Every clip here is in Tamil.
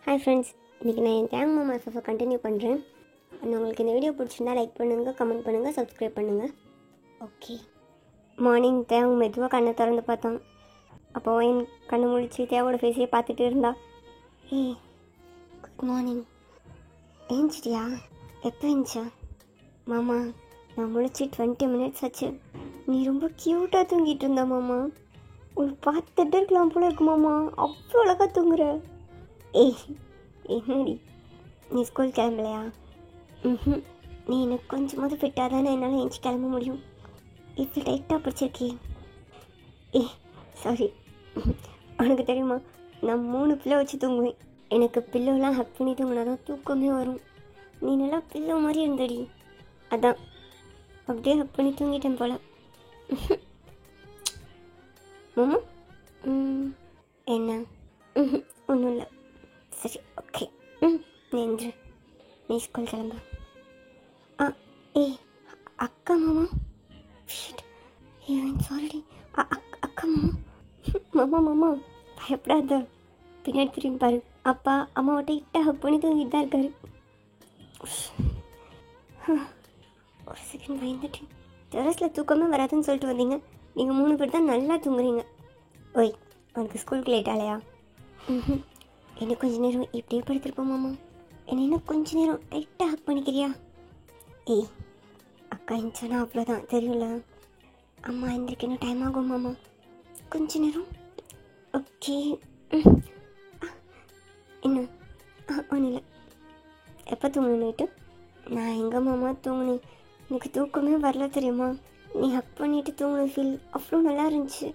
ஹாய் ஃப்ரெண்ட்ஸ், இன்றைக்கி நான் என் தேங்க் மாமா எஃப்எஃப்பை கண்டினியூ பண்ணுறேன். உங்களுக்கு இந்த வீடியோ பிடிச்சிருந்தா லைக் பண்ணுங்கள், கமெண்ட் பண்ணுங்கள், சப்ஸ்கிரைப் பண்ணுங்கள். ஓகே. மார்னிங் தேவ் மெதுவாக கண்ணை திறந்து பார்த்தான். அப்போ என் கண்ணு முழிச்சு தேவோட ஃபேஸையே பார்த்துட்டு இருந்தா. ஏய், குட் மார்னிங். ஏஞ்சிட்டியா? எப்போ ஏஞ்சா? மாமா, நான் முழிச்சு 20 மினிட்ஸ் ஆச்சு. நீ ரொம்ப க்யூட்டாக தூங்கிட்டு இருந்த மாமா. உன் பார்த்துட்டு இருக்கலாம் போல இருக்கு மாமா, அவ்வளோ அழகாக தூங்குற. ஏய், என்னடி நீ ஸ்கூல் கிளம்பலையா? நீ எனக்கு கொஞ்சமாவது ஃபிட்டாக தானே என்னால் ஏஞ்சி கிளம்ப முடியும். இப்போ டைட்டாக பிடிச்சிருக்கே. ஏய் சாரி, உனக்கு தெரியுமா, நான் 3 பில்லோ வச்சு தூங்குவேன். எனக்கு பில்லோலாம் ஹக் பண்ணி தூங்கினா தான் தூக்கமே வரும். நீ நல்லா பில்லோ மாதிரி இருந்தடி, அதான் அப்படியே ஹக் பண்ணி தூங்கிட்டேன் போல. மாமா என்ன? ஒன்றும் இல்லை. சரி, ஓகே. நெஞ்சு நீ ஸ்கூல் கிளம்ப. ஏய் அக்கா மாமா. சாரிடி. அக்கா மாமா. மாமா மாமா பயப்படாத. பின்னாடி திரும்பி பாரு, அப்பா அம்மாவோட இட்ட ஹக் பண்ணி தூங்கிட்டு தான் இருக்காரு. ஒரு செகண்ட் பயந்துட்டேன். டெரஸில் தூக்கமே வராதுன்னு சொல்லிட்டு வந்தீங்க. நீங்கள் 3 பேர் தான் நல்லா தூங்குறீங்க. ஓய், உனக்கு ஸ்கூலுக்கு லேட் ஆகலையா? என்ன கொஞ்ச நேரம் இப்படியே படுத்துருப்போம் மாமா. என்னை இன்னும் கொஞ்ச நேரம் டைட்டாக ஹக் பண்ணிக்கிறியா? ஏய் அக்கா இருந்துச்சுன்னா அவ்வளோதான், தெரியும்ல. அம்மா எந்திரிக்க இன்னும் டைம் ஆகும் மாமா, கொஞ்ச நேரம். ஓகே. என்ன? ஒன்றும் இல்லை. எப்போ தூங்கணும் நைட்டு? நான் எங்கே மாமா தூங்கினேன், எனக்கு தூக்கமே வரல தெரியுமா. நீ ஹக் பண்ணிட்டு தூங்கின ஃபீல் அவ்வளோ நல்லா இருந்துச்சு.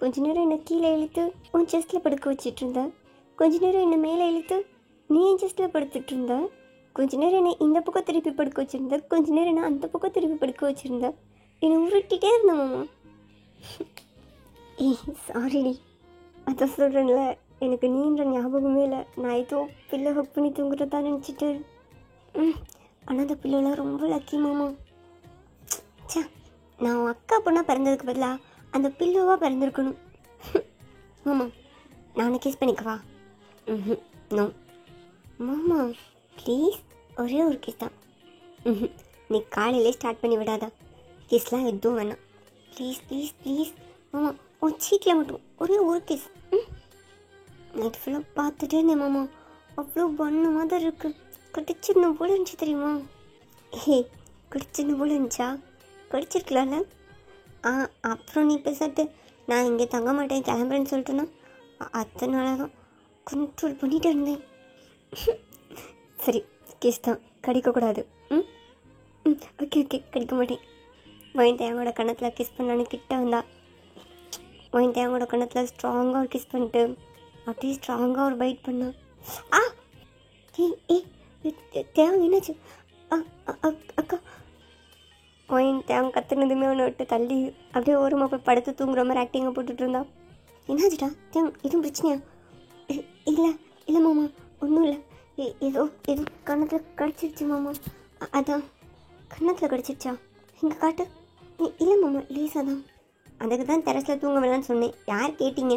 கொஞ்ச நேரம் என்னை கீழே இழுத்து உன் செஸ்ட்டில் படுக்க வச்சிட்டு இருந்தேன். கொஞ்ச நேரம் என்னை மேலே இழுத்து நீ என் செஸ்ட்டில் படுத்துட்டு இருந்த. கொஞ்ச நேரம் என்னை இந்த பக்கம் திருப்பி படுக்க வச்சுருந்த. கொஞ்ச நேரம் என்ன அந்த பக்கம் திருப்பி படுக்க வச்சுருந்த. என்னை உருட்டிகிட்டே இருந்தேன் மாமா. ஏய் சாரிடி, அதை சொல்கிறேன்ல, எனக்கு நீன்ற ஞாபகமே இல்லை. நான் ஏதோ பில்லோ ஹக் பண்ணி தூங்குறதா நினச்சிட்டு. ஆனால் அந்த பில்லோலாம் ரொம்ப லக்கி மாமா. சே, நான் உன் அக்கா பொண்ணாக பிறந்ததுக்கு பதிலாக அந்த பில்லோவாக பிறந்திருக்கணும். மாமா, நான் கிஸ் பண்ணிக்கவா? நோ மாமா, ப்ளீஸ், ஒரே ஒரு கிஸ் தான். நீ காலையிலே ஸ்டார்ட் பண்ணி விடாதா. கிஸ்லாம் எதுவும் வேணாம். ப்ளீஸ் ப்ளீஸ் ப்ளீஸ் மாமா, உன் சீக்கில் மட்டும் ஒரே ஒரு கிஸ். நைட் ஃபுல்லாக பார்த்துட்டே இருந்தேன் மாமா, அவ்வளோ பண்ணமாக தான் இருக்குது. கடிச்சிடணும் போல இருந்துச்சு தெரியுமா. ஹே, கடிச்சிடணும் போல இருந்துச்சா? கடிச்சிருக்கலாம்ல. அப்புறம் நீ பேசாட்டு நான் இங்கே தங்க மாட்டேன் கிளம்புறேன்னு சொல்லிட்டேன்னா அதனால தான் கண்ட்ரோல் பண்ணிகிட்டு இருந்தேன். சரி, கிஸ் தான், கடிக்கக்கூடாது. ஓகே ஓகே, கடிக்க மாட்டேன். ஒயின் தேங்கோட கணத்தில் கிஸ் பண்ணான்னு கிட்ட வந்தா. ஒயின் தேங்கோட கணத்தில் ஸ்ட்ராங்காக ஒரு கிஸ் பண்ணிட்டு அப்படியே ஸ்ட்ராங்காக ஒரு பைட் பண்ணான். தேங்க என்னாச்சு? அக்கா. ஒயின் தேங்க கற்றுனதுமே ஒன்று விட்டு தள்ளி அப்படியே ஓரமாக போய் படுத்து தூங்குற மாதிரி ஆக்டிங்கை போட்டுட்டு இருந்தா. என்னாச்சுடா தேங், எதுவும் பிரச்சனையா? இல்லை இல்லை மாமா, ஒன்றும் இல்லை. ஏதோ கன்னத்தில் கடிச்சிருச்சு மாமா. அதான் கன்னத்தில் கடிச்சிருச்சா? எங்கே காட்டு. இல்லை மாமா, லேசாக தான். அதுக்கு தான் டெரஸில் தூங்க வேணான்னு சொன்னேன். யார் கேட்டீங்க?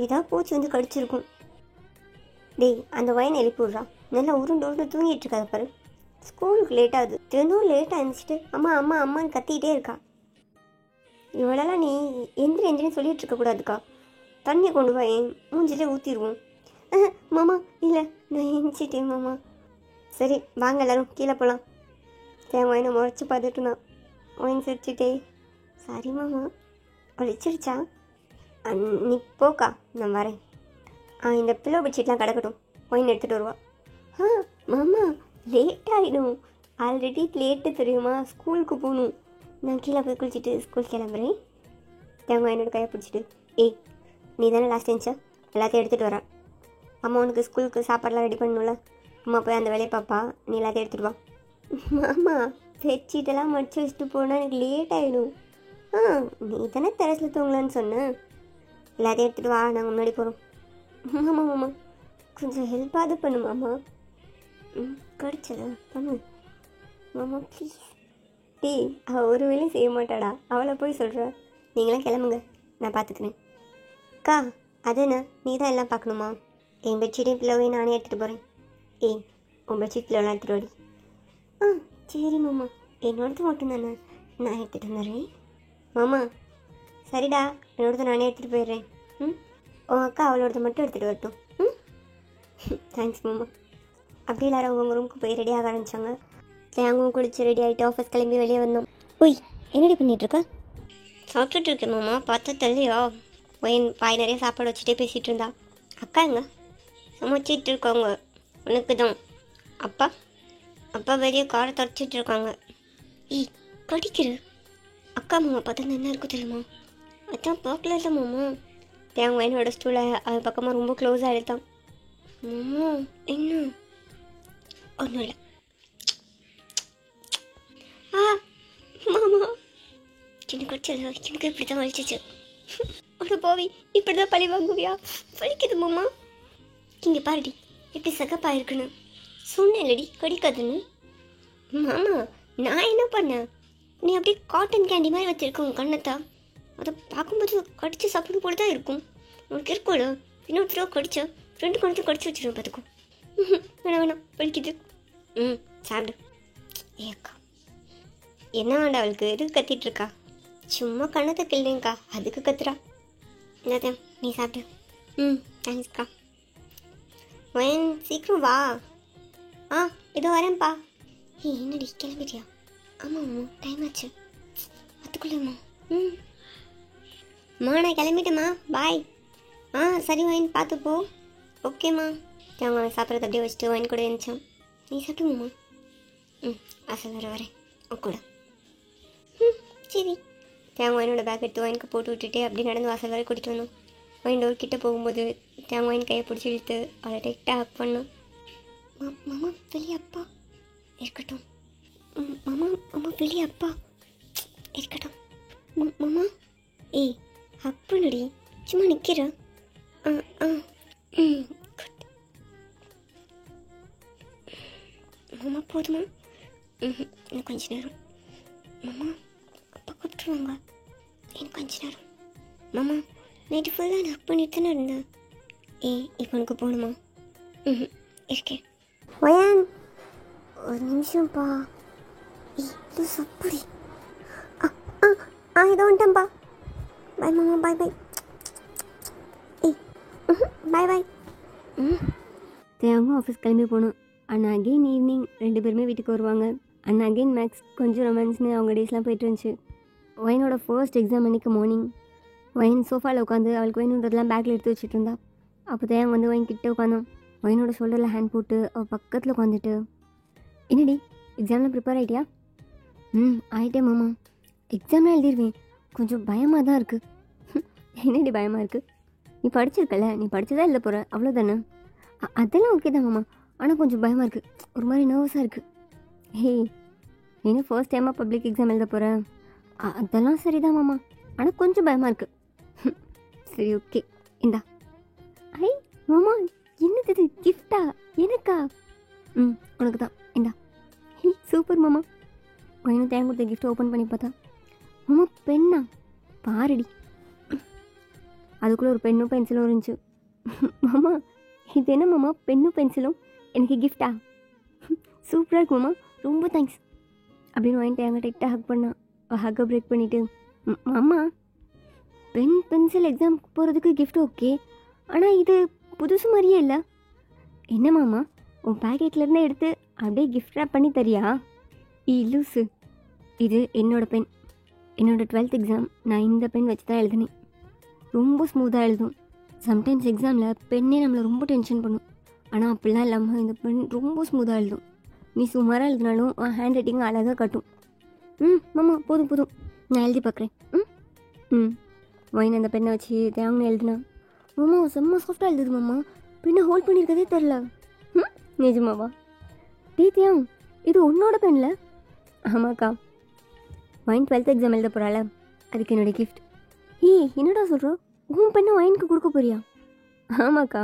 ஏதாவது பூச்சி வந்து கடிச்சிருக்கும். டேய், அந்த வயனை எழுப்பி விட்றா. நல்லா உருண்டு தூங்கிட்டு இருக்காது பாரு. ஸ்கூலுக்கு லேட் ஆகுது. தினம் லேட்டாக இருந்துச்சுட்டு அம்மா அம்மா அம்மான்னு கத்திக்கிட்டே இருக்கா. இவளெல்லாம் நீ எந்திரின்னு சொல்லிட்டு இருக்கக்கூடாதுக்கா. தண்ணி கொண்டு வா, என் மூஞ்சிலே ஊற்றிடுவோம். மாமா இல்லை, நான் எந்திச்சிட்டேன் மாமா. சரி வாங்க எல்லோரும் கீழே போகலாம். தேங்காய் நான் முறைச்சி பார்த்துட்டு இருந்தான். ஒயின் சிரிச்சிட்டே. சரி மாமா. ஒழிச்சிருச்சா? நீ போக்கா, நான் வரேன். இந்த பில்லோ பெட்ஷீட்லாம் கிடக்கட்டும், ஒயின் எடுத்துகிட்டு வருவா. மாமா லேட் ஆகிடும். ஆல்ரெடி லேட்டு தெரியுமா, ஸ்கூலுக்கு போகணும். நான் கீழே போய் குளிச்சுட்டு ஸ்கூல் கிளம்புறேன். தேங்காய் என்னோட கையை பிடிச்சிட்டு. ஏய், நீ தானே லாஸ்ட் டைம்ச்சா, எல்லாத்தையும் எடுத்துகிட்டு வரேன். அம்மா உனக்கு ஸ்கூலுக்கு சாப்பாடெலாம் ரெடி பண்ணணும்ல. அம்மா போய் அந்த வேலையை பாப்பா, நீ எல்லாத்தையும் எடுத்துகிட்டு வா. மாமா, பெட்ஷீட்டெல்லாம் மடிச்சு வச்சுட்டு போனால் எனக்கு லேட் ஆகிடும். நீ தானே டெரஸில் தூங்கலான்னு சொன்னேன். எல்லாத்தையும் எடுத்துகிட்டு வா, நாங்கள் முன்னாடி போகிறோம். மாமா மாமா கொஞ்சம் ஹெல்ப்பாவது பண்ணு மாமா. கடிச்சதா பண்ணு மாமா ப்ளீஸ். டேய், அவள் ஒரு வேலையும் செய்ய மாட்டாடா, அவளை போய் சொல்கிற. நீங்களாம் கிளம்புங்க, நான் பார்த்துக்கிறேன். அக்கா, அது என்ன, நீ தான் எல்லாம் பார்க்கணுமா? என் பெட்ஷீட்டையும் பிள்ளவையும் நானே எடுத்துகிட்டு போகிறேன். ஏய், உன் பெட்ஷீட் பிள்ளவெல்லாம் எடுத்துகிட்டு வாடி. ஆ சரி மாமா, என்னோடது மட்டும் தானே, நான் எடுத்துகிட்டு வந்துடுறேன். மாமா சரிடா, என்னோடது நானே எடுத்துகிட்டு போயிடுறேன். ம், உன் அக்கா அவளோடது மட்டும் எடுத்துகிட்டு வரட்டும். ம், தேங்க்ஸ் மாமா. அப்படி எல்லாரும் அவங்க ரூமுக்கு போய் ரெடி ஆக ஆரம்பித்தாங்க. தேங்கவும் குளிச்சு ரெடி ஆகிட்டு ஆஃபீஸ் கிளம்பி வெளியே வந்தோம். ஓய், என்னடி பண்ணிகிட்ருக்கா? சாப்பிட்டுட்டு இருக்கேன் மாமா, பார்த்தா தெரியலையா? ஒயின் பாய் நிறைய சாப்பாடு வச்சுட்டே பேசிகிட்டு இருந்தா. அக்கா எங்க? சமைச்சிட்டு இருக்காங்க. உனக்கு தான். அப்பா அப்பா வெளியே காரை தொடச்சிட்டு இருக்காங்க. ஏய் கடிக்கிற. அக்கா மாமா பார்த்தா என்ன இருக்கும் தெரியுமா? அதான் பார்க்கல இல்லை மாமா. தேங்க ஒயினோட ஸ்டூலை அது பக்கமாக ரொம்ப க்ளோஸாக எடுத்தான். மாமா என்ன? ஒன்றும் இல்லை. ஆ மாமா சின்ன கடிச்சல, எனக்கு இப்படி தான் வலிச்சிச்சு. ஒரு போவி இப்படி தான் பழி வாங்குவியா? வலிக்குது மாமா. இங்கே பாருடி எப்படி சகப்பாக இருக்குன்னு. சொன்னேன்லடி கடிக்காதுன்னு. மாமா நான் என்ன பண்ணேன்? நீ அப்படியே காட்டன் கேண்டி மாதிரி வச்சுருக்க உன் கண்ணத்தா. அதை பார்க்கும்போது கடிச்சு சாப்பிடும் போல தான் இருக்கும். உனக்கு இருக்கும்ல, இன்னொரு தடவை கடிச்சா 2 கணத்தையும் கடிச்சு வச்சுருவேன் பார்த்துக்கோ. வேணாம் வலிக்குது. ம் சாப்பிடு. ஏக்கா என்ன வேண்டா அவளுக்கு? எதுக்கு கத்திட்டு இருக்கா? சும்மா கண்ணத்தை கிள்ளைங்கக்கா, அதுக்கு கத்துறா. என்னதான் நீ சாப்பிடு. ம் தேங்க்ஸ்க்கா. வயன் சீக்கிரம் வா. ஆ இதோ வரேன்ப்பா. ஏய் என்னடி கிளம்பிட்டியா? ஆமாம் அம்மா டைம் ஆச்சு. அதுக்குள்ளேம்மா. ம் நான் கிளம்பிட்டேம்மா, பாய். ஆ சரி வயன் பார்த்துப்போ. ஓகேம்மா. அவங்க சாப்பிட்றது அப்படியே வச்சுட்டு வயன் கூட இருந்துச்சான். நீ சாப்பிடுமாம்மா? ம் அசல் வரேன் கூட. ம் சரி. தேங்க ஒயினோட பேக் எடுத்து ஒயினுக்கு போட்டு விட்டுட்டு அப்படி நடந்து வாசல் வரை கூட்டிகிட்டு வந்தோம். ஒயின் டோர் கிட்டே போகும்போது தேங்க ஒயின் கையை பிடிச்சி இழுத்து அவளை டெக்டாக ஹக் பண்ணோம். மாமா வெளியே அப்பா இருக்கட்டும். மாமா மாமா வெளியே அப்பா இருக்கட்டும். மாமா ஏய் ஹக் பண்ணுடி, சும்மா நிற்கிற. ஆ ஆ ம் குட். மாமா போதுமா? இன்னும் கொஞ்ச நேரம். மாமா அப்பா கூப்பிட்டுருவாங்க, இன்னும் கொஞ்ச நேரம். மாமா நைட்டு ஃபுல்லாக நான் ஹக் பண்ணிட்டு தானே இருந்தேன். ஏய் இப்போ உனக்கு போகணுமா? ம் இருக்கேன். ஒயன் ஒரு நிமிஷம்ப்பா. இது சப்படி. ஆ ஆ ஆ இதோ வந்துட்டேன்ப்பா. பாய் மாமா, பாய் பாய். ஏய் பாய் பாய். தேங்கும் ஆஃபீஸ் கிளம்பி போகணும். அண்ட் அகெயின் ஈவினிங் 2 பேருமே வீட்டுக்கு வருவாங்க. அண்ட் அகெயின் மேக்ஸ் கொஞ்சம் ரொமான்ஸ்னு அவங்க டேஸ்லாம் போயிட்டு இருந்துச்சு. ஒயினோட ஃபர்ஸ்ட் எக்ஸாம் அன்றைக்கி மார்னிங் ஒயின் சோஃபாவில் உட்காந்து அவளுக்கு வேணுன்றதெல்லாம் பேக்கில் எடுத்து வச்சுட்டு இருந்தா. அப்போ தேங்க வந்து ஒயின் கிட்டே உட்காந்தோம். ஒயினோட ஷோல்டரில் ஹேண்ட் போட்டு அவள் பக்கத்தில் உட்காந்துட்டு, என்னடி எக்ஸாம்லாம் ப்ரிப்பேர் ஆகிட்டியா? ம் ஆகிட்டே மாமா. எக்ஸாம்லாம் எழுதிடுவேன், கொஞ்சம் பயமாக தான் இருக்குது. என்னடி பயமாக இருக்குது? நீ படிச்சிருக்கல, நீ படித்ததா எழுத போகிற அவ்வளோதானே? அதெல்லாம் ஓகே தான் மாமா, ஆனால் கொஞ்சம் பயமாக இருக்குது, ஒரு மாதிரி நர்வஸாக இருக்குது. ஹேய் நீ ஃபர்ஸ்ட் டைமாக பப்ளிக் எக்ஸாம் எழுத போகிற? அதெல்லாம் சரிதான் மாமா, ஆனால் கொஞ்சம் பயமாக இருக்குது. சரி ஓகே இந்தா. ஐ மாமா என்னது இது, கிஃப்டா எனக்கா? ம் உனக்கு தான், இந்தா. ஹே சூப்பர் மாமா. ஒயினும் தேங்க கொடுத்த கிஃப்ட் ஓப்பன் பண்ணி பார்த்தா, மாமா பெண்ணா? பாருடி. அதுக்குள்ளே ஒரு பென்னும் பென்சிலும் இருந்துச்சு. மாமா இது என்ன மாமா, பென்னும் பென்சிலும் எனக்கு கிஃப்டா? சூப்பராக இருக்கு மாமா, ரொம்ப தேங்க்ஸ் அப்படின்னு வாங்கிட்டு என்கிட்ட டெக்டாக ஹக் பண்ணான். ஹக்கை பிரேக் பண்ணிவிட்டு, மாமா பென் பென்சில் எக்ஸாமுக்கு போகிறதுக்கு கிஃப்ட் ஓகே, ஆனால் இது புதுசு மாதிரியே இல்லை. என்ன மாமா உன் பேக்கெட்லேருந்து எடுத்து அப்படியே கிஃப்ட் ரேப் பண்ணி தரியா? லூஸு, இது என்னோடய பென். என்னோடய 12th எக்ஸாம் நான் இந்த பென் வச்சு தான் எழுதினேன். ரொம்ப ஸ்மூத்தாக எழுதும். சம்டைம்ஸ் எக்ஸாமில் பெண்ணே நம்மளை ரொம்ப டென்ஷன் பண்ணும், ஆனால் அப்படிலாம் இல்லாமல் இந்த பென் ரொம்ப ஸ்மூத்தாக எழுதும். நீ சுமாராக எழுதினாலும் உன் ஹேண்ட் ரைட்டிங் அழகாக காட்டும். மாமா போதும் போதும், நான் எழுதி பார்க்குறேன். ஒயின் அந்த பெண்ணை வச்சு தேங்கன்னு எழுதுனா. மாமா செம்ம சாஃப்டாக எழுதுது மாமா, பெண்ணை ஹோல்ட் பண்ணியிருக்கதே தெரில. நிஜமாவா? தேத்தியாங் இது உன்னோட பெண்ணில்? ஆமாக்கா, ஒயின் 12th எக்ஸாம் எழுத போகிறாள், அதுக்கு என்னோடய கிஃப்ட். என்னடா சொல்கிறோம், உன் பெண்ணை ஒயினுக்கு கொடுக்க போறியா? ஆமாக்கா.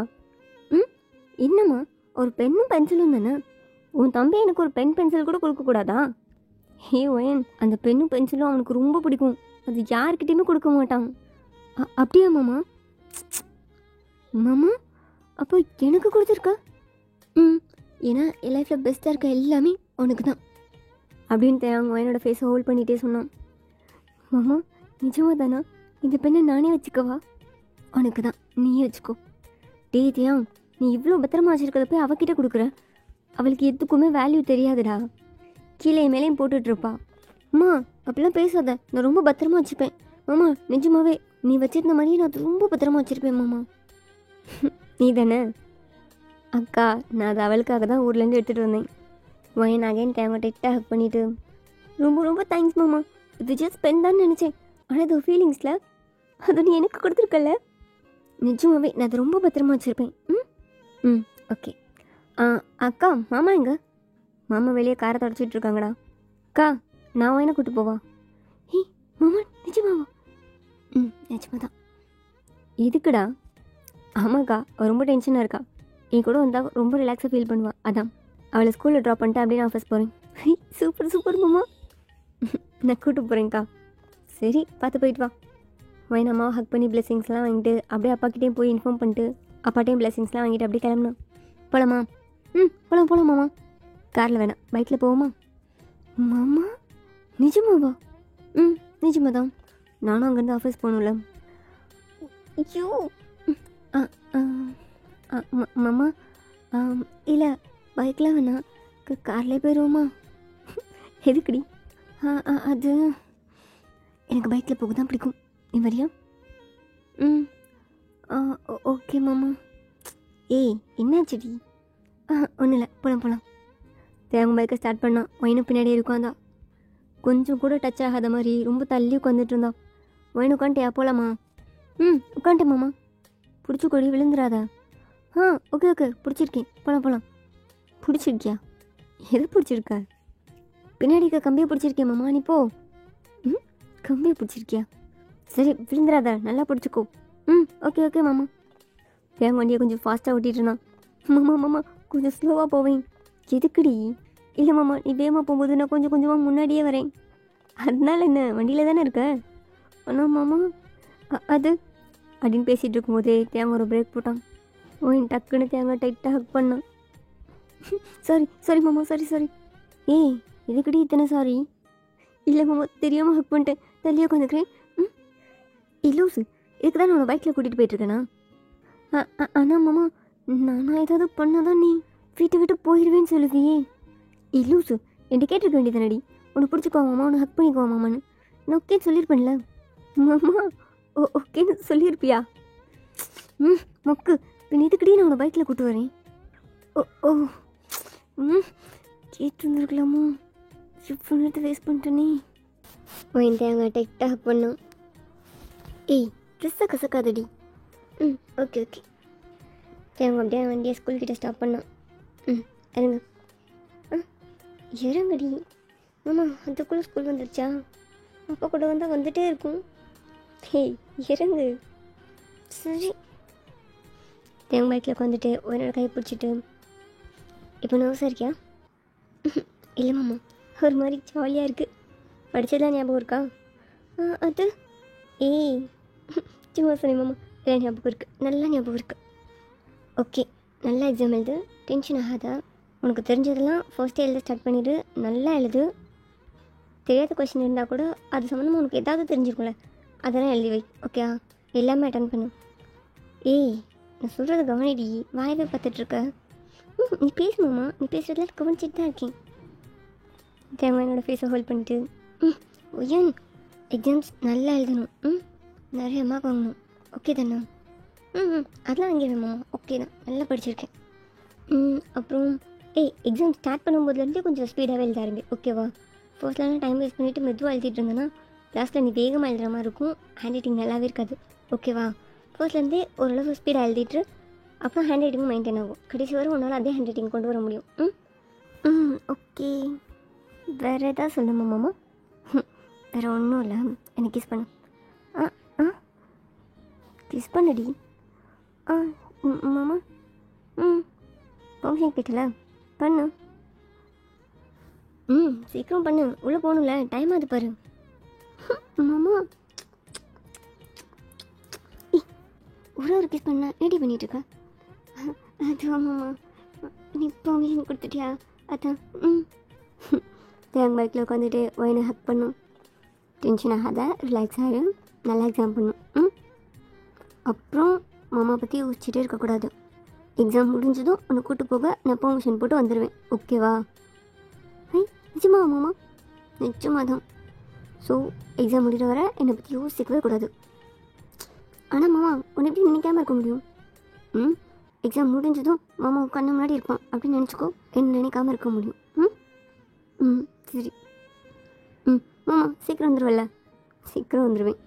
என்னம்மா ஒரு பெண்ணும் பென்சிலும் தானே, உன் தம்பி எனக்கு ஒரு பென் பென்சில் கூட கொடுக்கக்கூடாதா? ஒயன் அந்த பென்னும் பென்சிலும் அவனுக்கு ரொம்ப பிடிக்கும், அது யாருக்கிட்டையுமே கொடுக்க மாட்டான். அப்படியா மாமா? மாமா அப்போ எனக்கு கொடுத்துருக்கா? ஏன்னா என் லைஃப்பில் பெஸ்ட்டாக இருக்க எல்லாமே உனக்கு தான் அப்படின்ட்டு அவங்க என்னோடய ஃபேஸை ஹோல்ட் பண்ணிகிட்டே சொன்னான். மாமா நிஜமாக தானா? இந்த பெண்ணை நானே வச்சுக்கவா? உனக்கு தான், நீயே வச்சுக்கோ. டேதியா, நீ இவ்வளோ பத்திரமா வச்சுருக்கிறத போய் அவகிட்ட கொடுக்குற. அவளுக்கு எதுக்குமே வேல்யூ தெரியாதுடா. கீழே மேலேயும் போட்டுட்ருப்பா. அம்மா அப்படிலாம் பேசாத, நான் ரொம்ப பத்திரமா வச்சுப்பேன். மாமா நிஜமாவே நீ வச்சிருந்த மாதிரியே நான் ரொம்ப பத்திரமா வச்சுருப்பேன் மாமா. நீ தானே? அக்கா, நான் அது அவளுக்காக தான் ஊர்லேருந்து எடுத்துகிட்டு வந்தேன். ஒயின் அகைன் கேமரா டைட்டாக ஹக் பண்ணிவிட்டு, ரொம்ப ரொம்ப தேங்க்ஸ் மாமா. இது ஜஸ்ட் பென் தான் நினச்சேன், ஆனால் அது ஃபீலிங்ஸில் அது நீ எனக்கு கொடுத்துருக்கல. நிஜமாவே நான் அதை ரொம்ப பத்திரமா வச்சுருப்பேன். ஓகே. அக்கா, மாமா எங்க? மாமா வெளியே காரை தொடச்சிட்டு இருக்காங்கடா. அக்கா, நான் ஒயினை கூட்டு போவா? மாமா நிஜமாவா? நிஜமா தான். எதுக்குடா? ஆமாக்கா, அவள் ரொம்ப டென்ஷனாக இருக்கா. என் கூட வந்தால் ரொம்ப ரிலாக்ஸாக ஃபீல் பண்ணுவாள். அதான் அவளை ஸ்கூலில் ட்ராப் பண்ணிட்டு அப்படியே நான் ஆஃபீஸ் போகிறேன். சூப்பர் சூப்பர் மாமா. நான் கூட்டு போகிறேங்க்கா. சரி, பார்த்து போயிட்டு வா. வைன் அம்மாவை ஹக் பண்ணி பிளெஸிங்ஸ்லாம் வாங்கிட்டு அப்படியே அப்பாக்கிட்டேயும் போய் இன்ஃபார்ம் பண்ணிட்டு அப்பாட்டையும் பிளெஸிங்ஸ்லாம் வாங்கிட்டு அப்படியே கிளம்பணும். போகலாமா? போகலாம் மாமா. காரில் வேணாம், பைக்கில் போவோமா? மாமா நிஜமாவா? நிஜமாக தான். நானும் அங்கேருந்து ஆஃபீஸ் போகணும்ல. ஐயோ மாமா, இல்லை பைக்கில் வேணாம், கார்லேயே போயிடுவோமா? எதுக்குடி? அது எனக்கு பைக்கில் போக தான் பிடிக்கும். நீ வரியா? ஓகே மாமா. ஏய் என்னாச்சுடி? ஒன்றும் இல்லை, போகலாம். தேவங்க பைக்கை ஸ்டார்ட் பண்ணான். ஒயினும் பின்னாடியே உட்காந்தா. கொஞ்சம் கூட டச் ஆகாத மாதிரி ரொம்ப தள்ளி உட்காந்துட்டு இருந்தா. ஒயின் உட்காந்துட்டியா? போகலாமா? உட்காந்துட்டேன் மாமா. பிடிச்சி கொடி விழுந்துடாதா? ஓகே பிடிச்சிருக்கேன். போகலாம். பிடிச்சிருக்கியா? எது பிடிச்சிருக்க? பின்னாடி கம்பியை பிடிச்சிருக்கேன் மாமா. நீ போ. கம்பியை பிடிச்சிருக்கியா? சரி, விழுந்துடாதா, நல்லா பிடிச்சிக்கோ. ஓகே மாமா. தேங்க வண்டியை கொஞ்சம் ஃபாஸ்ட்டாக ஓட்டிகிட்டு இருந்தான். மாமா கொஞ்சம் ஸ்லோவாக போவேன். எதுக்குடி? இல்லை மாமா, நீ வேகமாக போகும்போது நான் கொஞ்சம் கொஞ்சமாக முன்னாடியே வரேன். அதனால என்ன, வண்டியில் தானே இருக்க? ஆனால் மாமா அது அப்படின்னு பேசிகிட்டு இருக்கும்போதே தேங்க ஒரு பிரேக் போட்டான். ஓயின் டக்குன்னு தேங்க டைட்டாக ஹக் பண்ணான். சாரி மாமா, சாரி. ஏய் எதுக்குடி இத்தனை சாரி? இல்லை மாமா, தெரியாமல் ஹக் பண்ணிட்டேன், தள்ளியே உட்காந்துக்கிறேன். லூசு, இதுக்கு தான் நான் பைக்கில் கூட்டிகிட்டு போயிட்டுருக்கேனா? ஆனால் மாமா, நான் ஏதாவது பண்ணாதான் நீ வீட்டை விட்டு போயிடுவேன்னு சொல்லுவியே. லூசு, என்கிட்ட கேட்டிருக்க வேண்டியதானடி. உனக்கு பிடிச்சிக்கோ மாமா, உன்னை ஹக் பண்ணிக்கோ மாமான்னு நான் ஓகேன்னு சொல்லியிருப்பேன்ல. மாமா ஓகேன்னு சொல்லியிருப்பியா? மொக்கு, பின் இதுக்கடி நான் உன்னை பைக்கில் கூப்பிட்டு வரேன். ஓ கேட்டு வந்துருக்கலாமோ? இப்போ நேரத்தை வேஸ்ட் பண்ணிட்டேனே. ஓயின் தேங்க டைட்டாக ஹக் பண்ணோம். ஏய் ட்ரெஸ்ஸை கசக்காதடி. ஓகே தேங்க அப்படியே வண்டியை ஸ்கூல்கிட்ட ஸ்டாப் பண்ணோம். இறங்க. இறங்கடி. மாமா அதுக்குள்ளே ஸ்கூல் வந்துருச்சா? அப்பா கூட வந்தால் வந்துகிட்டே இருக்கும். ஹேய் இறங்கு. சரி. தேங்க பைக்கில் உட்காந்துட்டு ஒரு கை பிடிச்சிட்டு, இப்போ நர்வஸாக இருக்கியா? இல்லை மாமா, ஒரு மாதிரி ஜாலியாக இருக்குது. படித்ததெல்லாம் ஞாபகம் இருக்கா? அது ஏய் சும்மா சொன்னேன் மாமா. இல்லை ஞாபகம் இருக்குது, நல்லா ஞாபகம் இருக்குது. ஓகே, நல்லா எக்ஸாம் எழுது, டென்ஷன் ஆகாதா. உனக்கு தெரிஞ்சதெல்லாம் ஃபர்ஸ்ட்டே எழுத ஸ்டார்ட் பண்ணிவிடு. நல்லா எழுது. தெரியாத கொஷின் இருந்தால் கூட அது சம்மந்தமாக உனக்கு ஏதாவது தெரிஞ்சிருக்கும்ல, அதெல்லாம் எழுதி வை. ஓகே, எல்லாமே அட்டன் பண்ணு. ஏய் நான் சொல்கிறது கவனிடி, வாயவே பார்த்துட்ருக்க. நீ பேசுமாம்மா, நீ பேசுகிறதுல கவனிச்சிட்டு தான் இருக்கேன். தேவை என்னோடய ஃபேஸை ஹோல்ட் பண்ணிவிட்டு, ஏன் எக்ஸாம்ஸ் நல்லா எழுதணும், நிறைய மார்க் வாங்கணும். ஓகே தானே? அதெல்லாம் அங்கே வேணுமா? ஓகே தான், நல்லா படிச்சிருக்கேன். அப்புறம் எக்ஸாம் ஸ்டார்ட் பண்ணும்போதுலேருந்தே கொஞ்சம் ஸ்பீடாகவே எழுத ஆரம்பி. ஓகேவா? ஃபர்ஸ்ட்லாம் டைம் வேஸ்ட் பண்ணிவிட்டு மெதுவாக எழுதிட்டு இருந்தேன்னா லாஸ்ட்டில் நீ வேகமாக எழுதுகிற மாதிரி இருக்கும். ஹேண்ட் ரைட்டிங் நல்லாவே இருக்காது. ஓகேவா? ஃபர்ஸ்ட்லேருந்தே ஓரளவு ஸ்பீடாக எழுதிட்டு அப்புறம் ஹேண்ட் ரைட்டிங்கும் மெயின்டைன் ஆகும். கடைசி வரை உன்னால் அதே ஹேண்ட் ரைட்டிங் கொண்டு வர முடியும். ஓகே. வேறு எதாவது சொல்லணுமா மாமா? வேறு ஒன்றும் இல்லை. எனக்கு கிஸ் பண்ணு. கிஸ் பண்ணடி. மாமா ஃபங்க்ஷன் கேட்டல பண்ணு. சீக்கிரம் பண்ணு, உள்ளே போகணும்ல, டைம் ஆகுது பாரு. மாமா ஒரு கிஸ் பண்ண ஏடி பண்ணிகிட்ருக்க? அதுவா மாமா, நீ பெர்மிஷன் கொடுத்துட்டியா? அதான். ம். தேங்க பைக்கில் உட்காந்துட்டு ஒயினை ஹக் பண்ணும். டென்ஷன் ஆகாத, ரிலாக்ஸ் ஆகிடு, நல்லா எக்ஸாம் பண்ணும். ம். அப்புறம் மாமா பற்றி யோசிச்சுட்டே இருக்கக்கூடாது. எக்ஸாம் முடிஞ்சதும் உன்னை கூட்டு போக நான் பெர்மிஷன் போட்டு வந்துடுவேன். ஓகேவா? ஐ நிஜமா மாமா? நிச்சயமாக தான். ஸோ எக்ஸாம் முடிகிற வர என்னை பற்றி யோசிக்கவே கூடாது. ஆனால் மாமா உன்னை எப்படி நினைக்காமல் இருக்க முடியும்? ம். எக்ஸாம் முடிஞ்சதும் மாமா கண்ணு முன்னாடி இருப்பான் அப்படின்னு நினச்சிக்கோ. என்ன நினைக்காமல் இருக்க முடியும். ம். ம் சரி. ம் மாமா சீக்கிரம் வந்துடுவல்ல? சீக்கிரம் வந்துடுவேன்.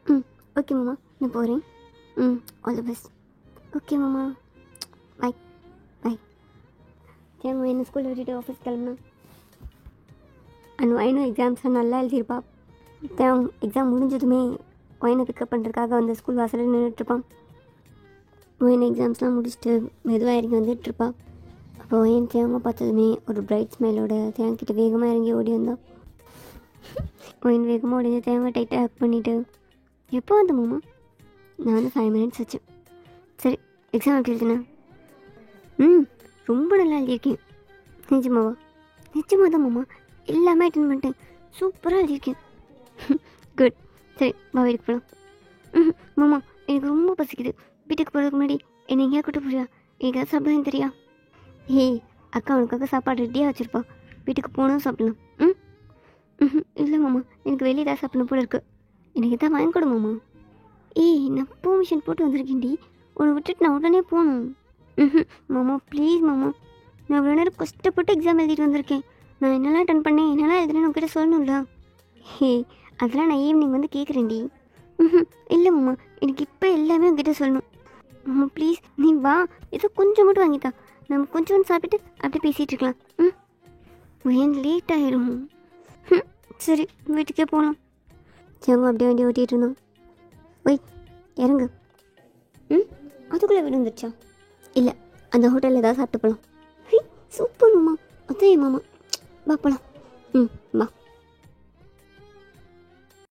ம் ஓகே மாமா, நான் போகிறேன். ம் ஆல் தி பெஸ்ட். ஓகே மாமா, பாய் பாய். தேங்க என்ன ஸ்கூலில் விட்டுட்டு ஆஃபீஸ் கிளம்புனா. அண்ட் ஒயினும் எக்ஸாம்ஸ்லாம் நல்லா எழுதியிருப்பா. தேவன் எக்ஸாம் முடிஞ்சதுமே ஒயினை பிக்கப் பண்ணுறதுக்காக வந்து ஸ்கூல் வாசலில் நின்றுட்டுருப்பான். ஒயின் எக்ஸாம்ஸ்லாம் முடிச்சுட்டு மெதுவாக இறங்கி வந்துட்டுருப்பா. அப்போ ஒயின் தேவங்க பார்த்ததுமே ஒரு பிரைட் ஸ்மைலோட தேவங்கிட்ட வேகமாக இறங்கி ஓடி வந்தான். ஒயின் வேகமாக ஓடி வந்து தேவங்க டைட்டாக ஹக் பண்ணிவிட்டு, எப்போ வந்த மாமா? நான் வந்து 5 minutes ஆச்சு. சரி எக்ஸாம் எப்படி எழுதுனேன்? ம் ரொம்ப நல்லா எழுதியிருக்கேன். நிஜமாவா? நிஜமாக தான் மாமா, எல்லாமே அட்டென்ட் பண்ணிட்டேன். சூப்பராக எழுதியிருக்கேன். குட். சரி வா வீட்டுக்கு போகலாம். ம் மாமா எனக்கு ரொம்ப பசிக்குது. வீட்டுக்கு போகிறதுக்கு முன்னாடி என்னை எங்கேயா கூட்டு போறியா? எனக்கு அது சாப்பிடுவேன் தெரியா? ஏய் அக்கா உனக்காக சாப்பாடு ரெடியாக வச்சுருப்பா. வீட்டுக்கு போகணும் சாப்பிடலாம். ம் ம் இல்லை மாமா, எனக்கு வெளியே தான் சாப்பிடணும் போல இருக்குது. எனக்கு எதாவது வாங்கி கொடு மாமா. ஏய் நான் பெர்மிஷன் போட்டு வந்திருக்கேன்டி, உன்னை விட்டுட்டு நான் உடனே போகணும். ம் மாமா ப்ளீஸ் மாமா, நான் இவ்வளோ நேரம் கஷ்டப்பட்டு எக்ஸாம் எழுதிட்டு வந்திருக்கேன். நான் என்னெல்லாம் அட்டன் பண்ணேன், என்னெல்லாம் எழுதுனேன்னு உங்ககிட்ட சொல்லணும்ல. ஹே அதெல்லாம் நான் ஈவினிங் வந்து கேட்குறேன்டி. ம் இல்லை மாமா, எனக்கு இப்போ எல்லாமே உங்ககிட்ட சொல்லணும். மாமா ப்ளீஸ் நீ வா, ஏதோ கொஞ்சம் மட்டும் வாங்கித்தா, நம்ம கொஞ்சம் சாப்பிட்டுட்டு அப்படியே பேசிகிட்டு இருக்கலாம். ம் ஏன் லேட் ஆகிடும். ம் சரி வீட்டுக்கே போகலாம். ஜாங்க அப்படியே வண்டி ஓட்டிகிட்டு இருந்தோம். ஒய் இறங்கு. ம் அதுக்குள்ளே வீடு வந்துடுச்சா? இல்லை அந்த ஹோட்டலில் ஏதாவது சாப்பிட்டு போகலாம். சூப்பர் மாமா. அதான் மாமா வா போகலாம். ம் வா.